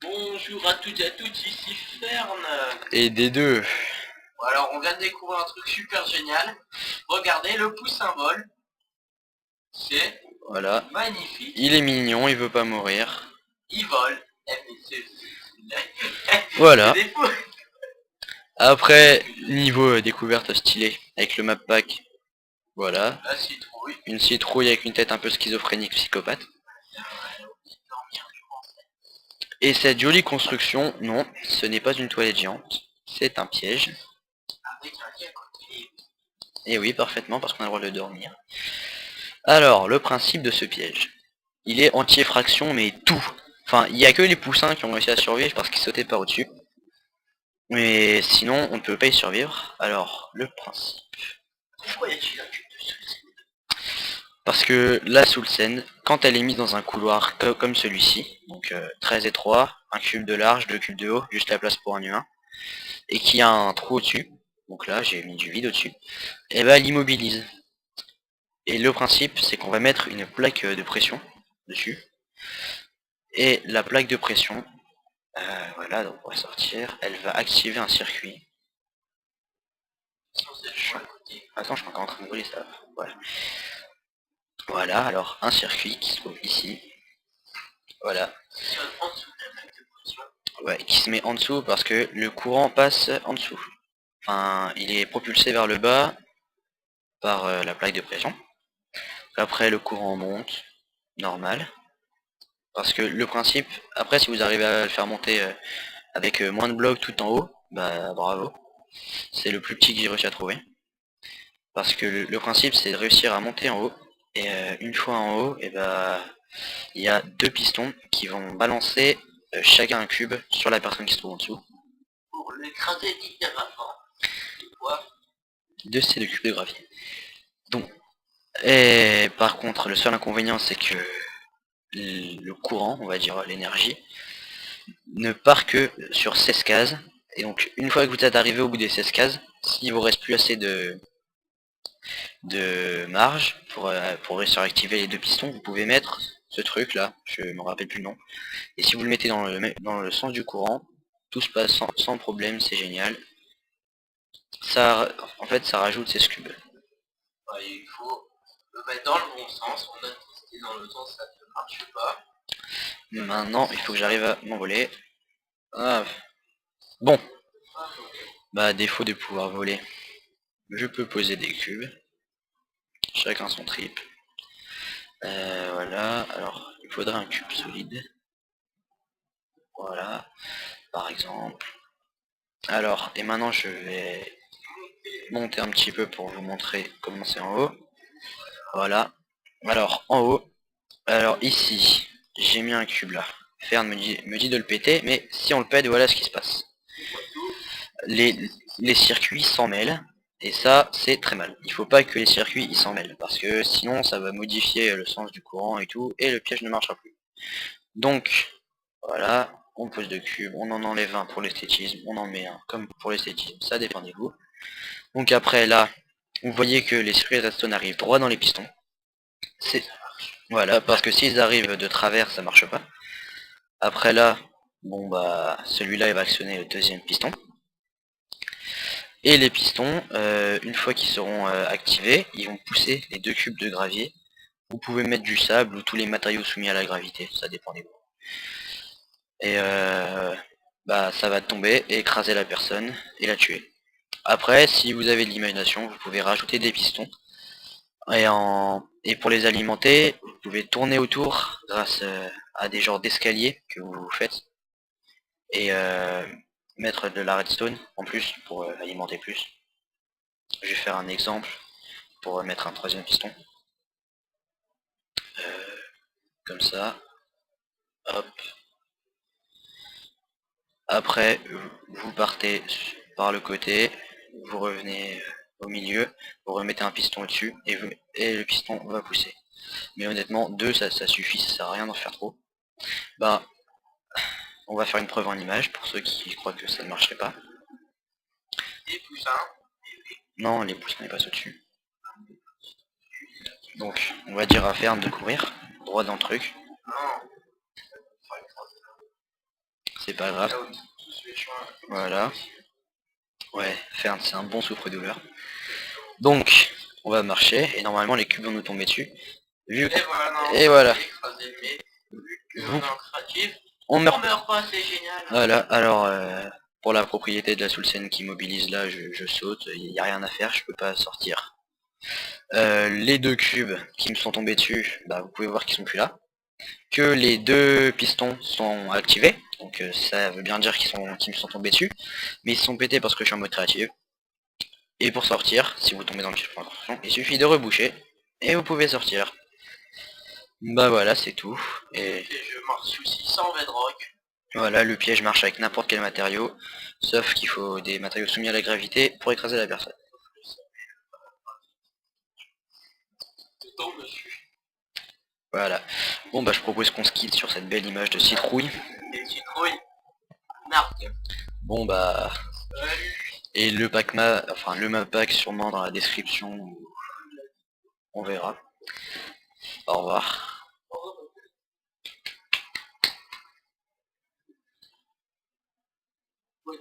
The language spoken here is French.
Bonjour à toutes et à tous, ici Fern. Et des deux. Alors, on vient de découvrir un truc super génial. Regardez, le poussin vol. C'est Voilà. magnifique. Il est mignon, il veut pas mourir. Il vole. Voilà. C'est des fous. Après, niveau découverte stylée, avec le map pack. Voilà. La citrouille. Une citrouille avec une tête un peu schizophrénique, psychopathe. Et cette jolie construction, non, ce n'est pas une toilette géante. C'est un piège. Avec un lit à côté. Et oui, parfaitement, parce qu'on a le droit de dormir. Alors, le principe de ce piège. Il est anti-effraction, mais tout. Enfin, il n'y a que les poussins qui ont réussi à survivre parce qu'ils sautaient par au-dessus. Mais sinon, on ne peut pas y survivre. Alors, le principe. Pourquoi y a-t-il un cube de soucis? Parce que la Soulsen, quand elle est mise dans un couloir comme celui-ci, donc très étroit, un cube de large, 2 cubes de haut, juste la place pour un humain, et qui a un trou au-dessus, donc là j'ai mis du vide au-dessus, et ben elle immobilise. Et le principe, c'est qu'on va mettre une plaque de pression dessus, et la plaque de pression, voilà, donc on va sortir, elle va activer un circuit. Attends, je suis encore en train de brûler ça. Voilà. Voilà, alors un circuit qui se trouve ici. Voilà. Ouais, qui se met en dessous parce que le courant passe en dessous. Enfin, il est propulsé vers le bas par la plaque de pression. Après, le courant monte, normal. Parce que le principe, après, si vous arrivez à le faire monter avec moins de blocs tout en haut, bah bravo. C'est le plus petit que j'ai réussi à trouver. Parce que le principe, c'est de réussir à monter en haut. Et une fois en haut, et bah, il y a 2 pistons qui vont balancer chacun un cube sur la personne qui se trouve en dessous. Pour l'écraser différemment. Quoi? 2 cubes de gravier. Donc, et par contre, le seul inconvénient, c'est que le courant, on va dire l'énergie, ne part que sur 16 cases. Et donc, une fois que vous êtes arrivé au bout des 16 cases, s'il vous reste plus assez de marge pour réussir à activer les 2 pistons, vous pouvez mettre ce truc là, je me rappelle plus le nom. Et si vous le mettez dans le sens du courant, tout se passe sans problème, c'est génial. Ça, en fait, ça rajoute ces scubs. Ouais, il faut le mettre dans le bon sens. On a testé dans le sens, ça ne marche pas. Maintenant, il faut que j'arrive à m'envoler. Ah. Bon, bah à défaut de pouvoir voler, je peux poser des cubes. Chacun son trip. Voilà, alors il faudrait un cube solide. Voilà, par exemple. Alors, et maintenant je vais monter un petit peu pour vous montrer comment c'est en haut. Voilà. Alors, en haut, alors ici, j'ai mis un cube là. Fern me dit de le péter, mais si on le pète, voilà ce qui se passe. Les circuits s'en mêlent, et ça, c'est très mal. Il faut pas que les circuits ils s'en mêlent, parce que sinon ça va modifier le sens du courant et tout, et le piège ne marchera plus. Donc, voilà, on pose 2 cubes, on en enlève un pour l'esthétisme, on en met un comme pour l'esthétisme, ça dépend des goûts. Donc après là, vous voyez que les circuits redstone arrivent droit dans les pistons. C'est voilà, parce que s'ils arrivent de travers, ça marche pas. Après là, bon bah celui-là il va actionner le 2e piston. Et les pistons, une fois qu'ils seront activés, ils vont pousser les 2 cubes de gravier. Vous pouvez mettre du sable ou tous les matériaux soumis à la gravité, ça dépend des goûts. Et bah ça va tomber et écraser la personne et la tuer. Après, si vous avez de l'imagination, vous pouvez rajouter des pistons. Et pour les alimenter, vous pouvez tourner autour grâce à des genres d'escaliers que vous faites. Et mettre de la redstone en plus pour alimenter plus. Je vais faire un exemple pour mettre un 3e piston. Comme ça. Hop. Après, vous partez par le côté, vous revenez au milieu, vous remettez un piston au-dessus et le piston va pousser. Mais honnêtement, 2 ça suffit, ça sert à rien d'en faire trop. Bah, on va faire une preuve en image pour ceux qui croient que ça ne marcherait pas. Des poussins. Non, les poussins ils passent au-dessus. Donc, on va dire à Fern de courir, droit dans le truc. Non. c'est pas grave. Là où tous les chemins. Voilà. Ouais, c'est un bon souffre-douleur. Donc, on va marcher, et normalement les cubes vont nous tomber dessus. Vu que... Et voilà, non, Et voilà. écrasé le nez. Vu que Vous- on est en créatif, On on meurt. meurt pas, c'est génial. Voilà, alors pour la propriété de la Soulsen qui mobilise là, je saute, il n'y a rien à faire, je peux pas sortir. Les deux cubes qui me sont tombés dessus, bah, vous pouvez voir qu'ils sont plus là. Que les deux pistons sont activés, donc ça veut bien dire qu'ils me sont tombés dessus, mais ils se sont pétés parce que je suis en mode créative. Et pour sortir, si vous tombez dans le piège pour l'intention, il suffit de reboucher, et vous pouvez sortir. Bah voilà, c'est tout. Et Et je marche aussi sans bedrock. voilà, le piège marche avec n'importe quel matériau, sauf qu'il faut des matériaux soumis à la gravité pour écraser la personne. Je tombe dessus. Voilà. Bon bah je propose qu'on se quitte sur cette belle image de citrouille. Des citrouilles. Narc. Bon bah... Salut. Et le enfin le map pack sûrement dans la description, on verra. Au revoir. Ouais.